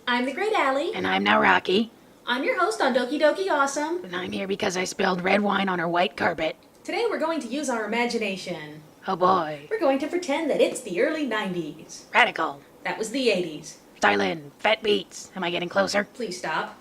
I'm the great Allie. And I'm Nawrocki. I'm your host on Doki Doki Awesome. And I'm here because I spilled red wine on her white carpet. Today we're going to use our imagination. Oh boy. We're going to pretend that it's the early 90s. Radical. That was the 80s. Stylin'. Fat beats. Am I getting closer? Please stop.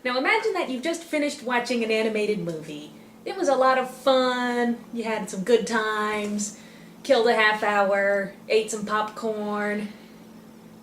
Now imagine that you've just finished watching an animated movie. It was a lot of fun. You had some good times. Killed a half hour. Ate some popcorn.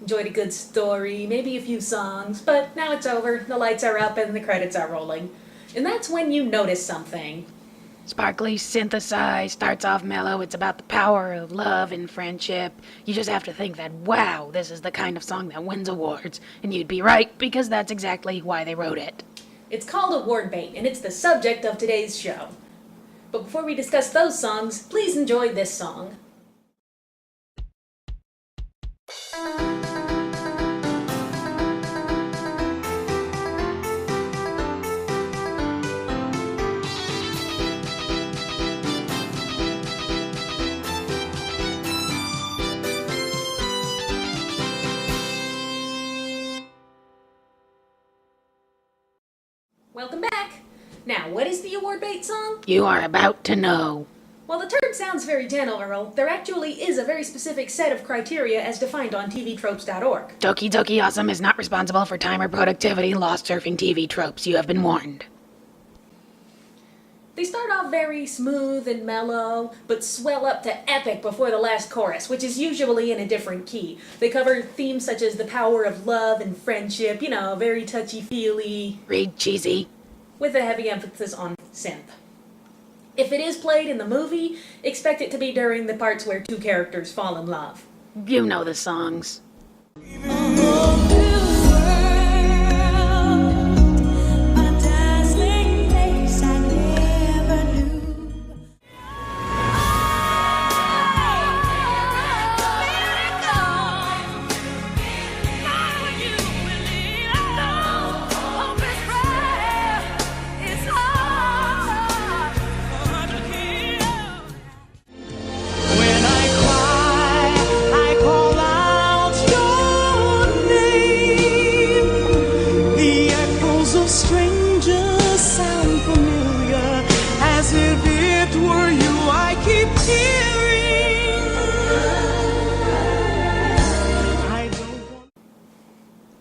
Enjoyed a good story, maybe a few songs, but now it's over, the lights are up and the credits are rolling. And that's when you notice something. Sparkly, synthesized, starts off mellow. It's about the power of love and friendship. You just have to think that, wow, this is the kind of song that wins awards. And you'd be right, because that's exactly why they wrote it. It's called award bait, and it's the subject of today's show. But before we discuss those songs, please enjoy this song. Welcome back! Now, what is the award bait song? You are about to know. While the term sounds very general, there actually is a very specific set of criteria as defined on tvtropes.org. Doki Doki Awesome is not responsible for time or productivity lost surfing TV tropes. You have been warned. They start off very smooth and mellow, but swell up to epic before the last chorus, which is usually in a different key. They cover themes such as the power of love and friendship, very touchy-feely. Read cheesy. With a heavy emphasis on synth. If it is played in the movie, expect it to be during the parts where two characters fall in love. You know the songs.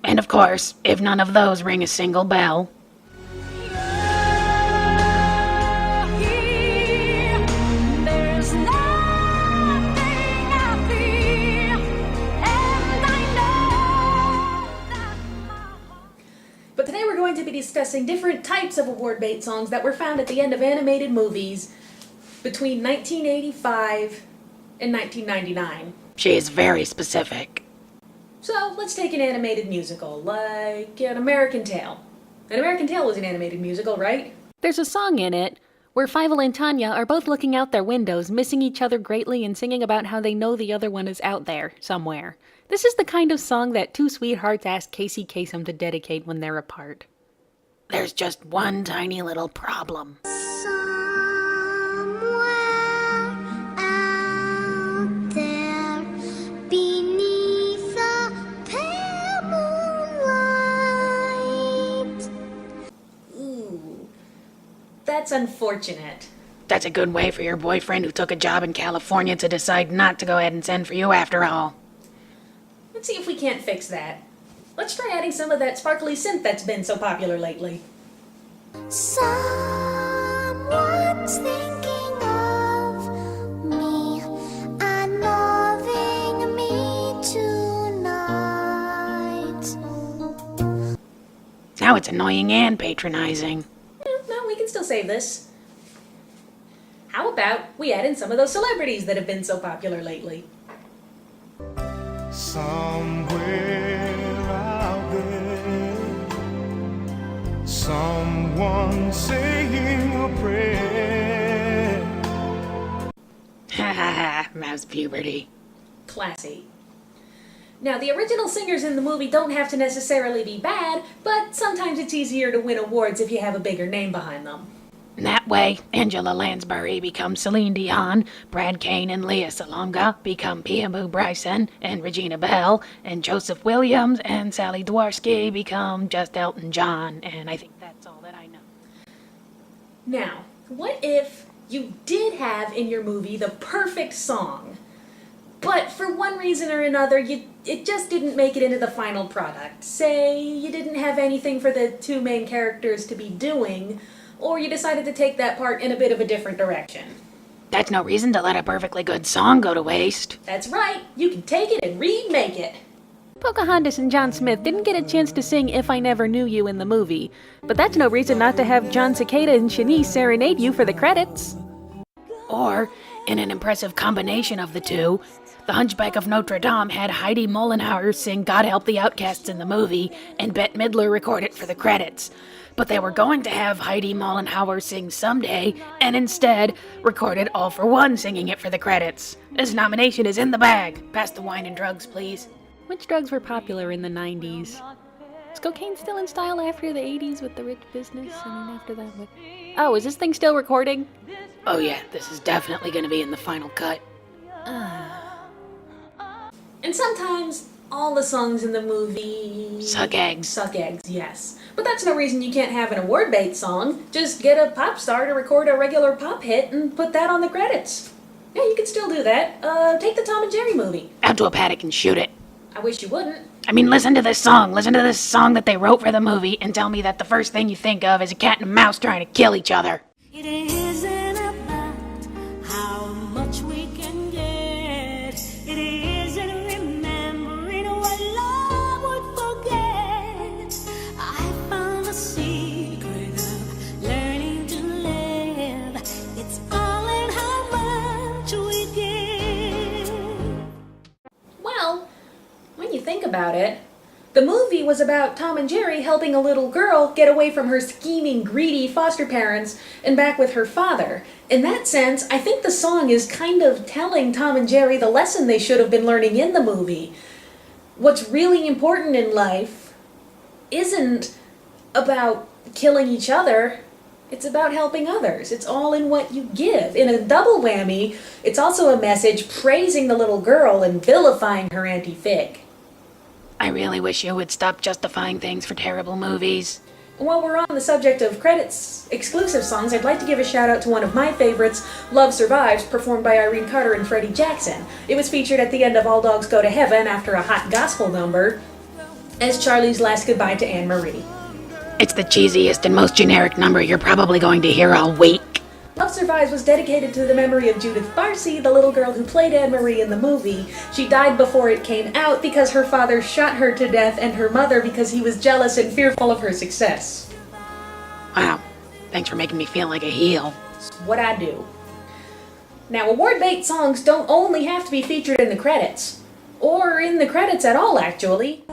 And of course, if none of those ring a single bell. But today we're going to be discussing different types of award bait songs that were found at the end of animated movies between 1985 and 1999. She is very specific. So, let's take an animated musical, like An American Tail. An American Tail was an animated musical, right? There's a song in it where Fievel and Tanya are both looking out their windows, missing each other greatly and singing about how they know the other one is out there, somewhere. This is the kind of song that two sweethearts ask Casey Kasem to dedicate when they're apart. There's just one tiny little problem. That's unfortunate. That's a good way for your boyfriend who took a job in California to decide not to go ahead and send for you after all. Let's see if we can't fix that. Let's try adding some of that sparkly synth that's been so popular lately. Someone's thinking of me and loving me tonight. Now it's annoying and patronizing. No, we can still save this. How about we add in some of those celebrities that have been so popular lately? Somewhere out there, someone saying a prayer. Ha ha ha, mouse puberty. Classy. Now, the original singers in the movie don't have to necessarily be bad, but sometimes it's easier to win awards if you have a bigger name behind them. And that way, Angela Lansbury becomes Celine Dion, Brad Kane and Leah Salonga become Peaboy Bryson and Regina Bell, and Joseph Williams and Sally Dworsky become just Elton John, and I think that's all that I know. Now, what if you did have in your movie the perfect song, but for one reason or another, it just didn't make it into the final product? Say you didn't have anything for the two main characters to be doing, or you decided to take that part in a bit of a different direction. That's no reason to let a perfectly good song go to waste. That's right, you can take it and remake it. Pocahontas and John Smith didn't get a chance to sing If I Never Knew You in the movie, but that's no reason not to have John Cicada and Shanice serenade you for the credits. Or, in an impressive combination of the two, The Hunchback of Notre Dame had Heidi Mollenhauer sing God Help the Outcasts in the movie, and Bette Midler record it for the credits. But they were going to have Heidi Mollenhauer sing Someday, and instead recorded All for One singing it for the credits. This nomination is in the bag. Pass the wine and drugs, please. Which drugs were popular in the 90s? Is cocaine still in style after the 80s with the rich business? And then after that with... Oh, is this thing still recording? Oh yeah, this is definitely going to be in the final cut. And sometimes all the songs in the movie... Suck eggs. Suck eggs, yes. But that's no reason you can't have an award bait song. Just get a pop star to record a regular pop hit and put that on the credits. Yeah, you can still do that. Take the Tom and Jerry movie. Out to a paddock and shoot it. I wish you wouldn't. I mean, listen to this song. Listen to this song that they wrote for the movie and tell me that the first thing you think of is a cat and a mouse trying to kill each other. It isn't about how much we can get. It isn't remembering what love would forget. I found a secret of learning to live. It's all in how much we give. Well, when you think about it, the movie was about Tom and Jerry helping a little girl get away from her scheming, greedy foster parents and back with her father. In that sense, I think the song is kind of telling Tom and Jerry the lesson they should have been learning in the movie. What's really important in life isn't about killing each other. It's about helping others. It's all in what you give. In a double whammy, it's also a message praising the little girl and vilifying her Auntie Fig. I really wish you would stop justifying things for terrible movies. While we're on the subject of credits exclusive songs, I'd like to give a shout out to one of my favorites, Love Survives, performed by Irene Carter and Freddie Jackson. It was featured at the end of All Dogs Go to Heaven after a hot gospel number as Charlie's last goodbye to Anne Marie. It's the cheesiest and most generic number you're probably going to hear all week. Love Survives was dedicated to the memory of Judith Barcy, the little girl who played Anne Marie in the movie. She died before it came out because her father shot her to death, and her mother because he was jealous and fearful of her success. Wow. Thanks for making me feel like a heel. It's what I do. Now, award bait songs don't only have to be featured in the credits. Or in the credits at all, actually.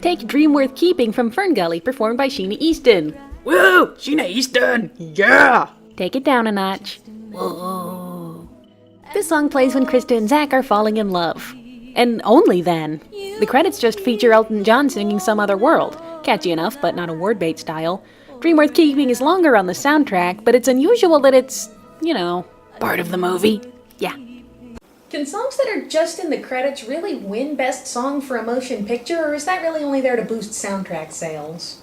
Take Dream Worth Keeping from Ferngully, performed by Sheena Easton. Woo! Sheena Easton! Yeah! Take it down a notch. Whoa. This song plays when Krista and Zach are falling in love. And only then. The credits just feature Elton John singing Some Other World. Catchy enough, but not award bait style. Dream Worth Keeping is longer on the soundtrack, but it's unusual that it's, Part of the movie? yeah. Can songs that are just in the credits really win Best Song for a Motion Picture, or is that really only there to boost soundtrack sales?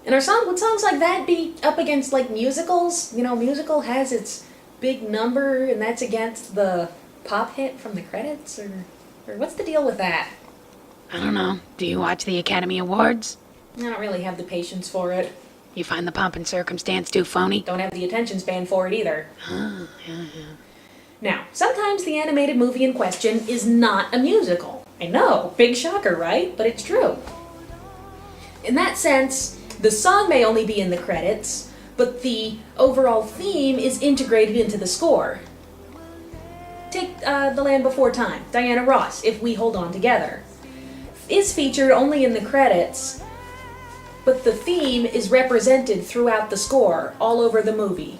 And would songs like that be up against, like, musicals? Musical has its big number, and that's against the pop hit from the credits? Or what's the deal with that? I don't know. Do you watch the Academy Awards? I don't really have the patience for it. You find the pomp and circumstance too phony? Don't have the attention span for it either. Yeah. Now, sometimes the animated movie in question is not a musical. I know, big shocker, right? But it's true. In that sense, the song may only be in the credits, but the overall theme is integrated into the score. Take The Land Before Time, Diana Ross, If We Hold On Together. Is featured only in the credits, but the theme is represented throughout the score, all over the movie.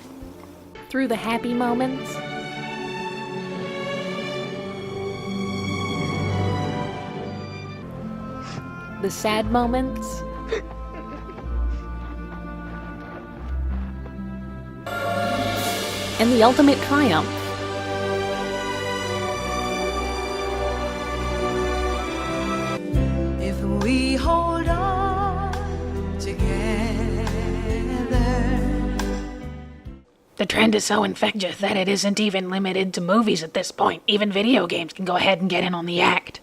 Through the happy moments. The sad moments. and the ultimate triumph. If we hold on together. The trend is so infectious that it isn't even limited to movies at this point. Even video games can go ahead and get in on the act.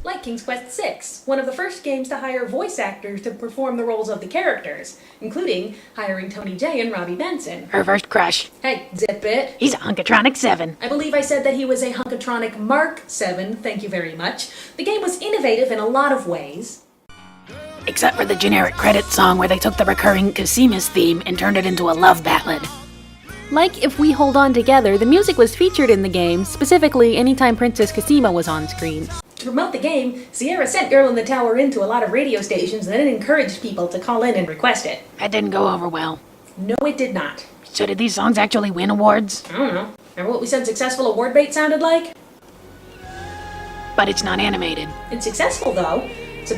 Like King's Quest VI, one of the first games to hire voice actors to perform the roles of the characters, including hiring Tony Jay and Robbie Benson. Her first crush. Hey, zip it. He's a Hunkatronic 7. I believe I said that he was a Hunkatronic Mark 7, thank you very much. The game was innovative in a lot of ways. Except for the generic credit song where they took the recurring Casimus theme and turned it into a love ballad. Like If We Hold On Together, the music was featured in the game, specifically anytime Princess Cosima was on screen. To promote the game, Sierra sent Girl in the Tower into a lot of radio stations and then encouraged people to call in and request it. That didn't go over well. No, it did not. So did these songs actually win awards? I don't know. Remember what we said successful award bait sounded like? But it's not animated. It's successful, though. It's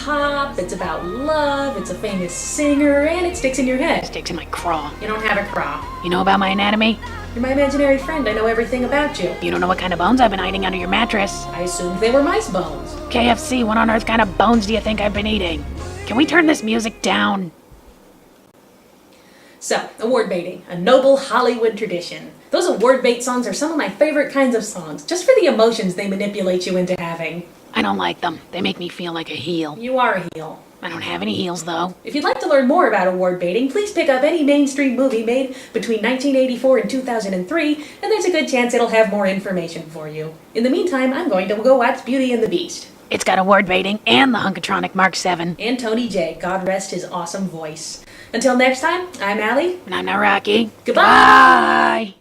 pop, it's about love, it's a famous singer, and it sticks in your head. Sticks in my craw. You don't have a craw. You know about my anatomy? You're my imaginary friend. I know everything about you. You don't know what kind of bones I've been hiding under your mattress. I assumed they were mice bones. KFC, what on earth kind of bones do you think I've been eating? Can we turn this music down? So, award baiting, a noble Hollywood tradition. Those award bait songs are some of my favorite kinds of songs, just for the emotions they manipulate you into having. I don't like them. They make me feel like a heel. You are a heel. I don't have any heels, though. If you'd like to learn more about award baiting, please pick up any mainstream movie made between 1984 and 2003, and there's a good chance it'll have more information for you. In the meantime, I'm going to go watch Beauty and the Beast. It's got award baiting and the Hunkatronic Mark 7. And Tony Jay, God rest his awesome voice. Until next time, I'm Allie. And I'm Nawrocki. Goodbye! Bye!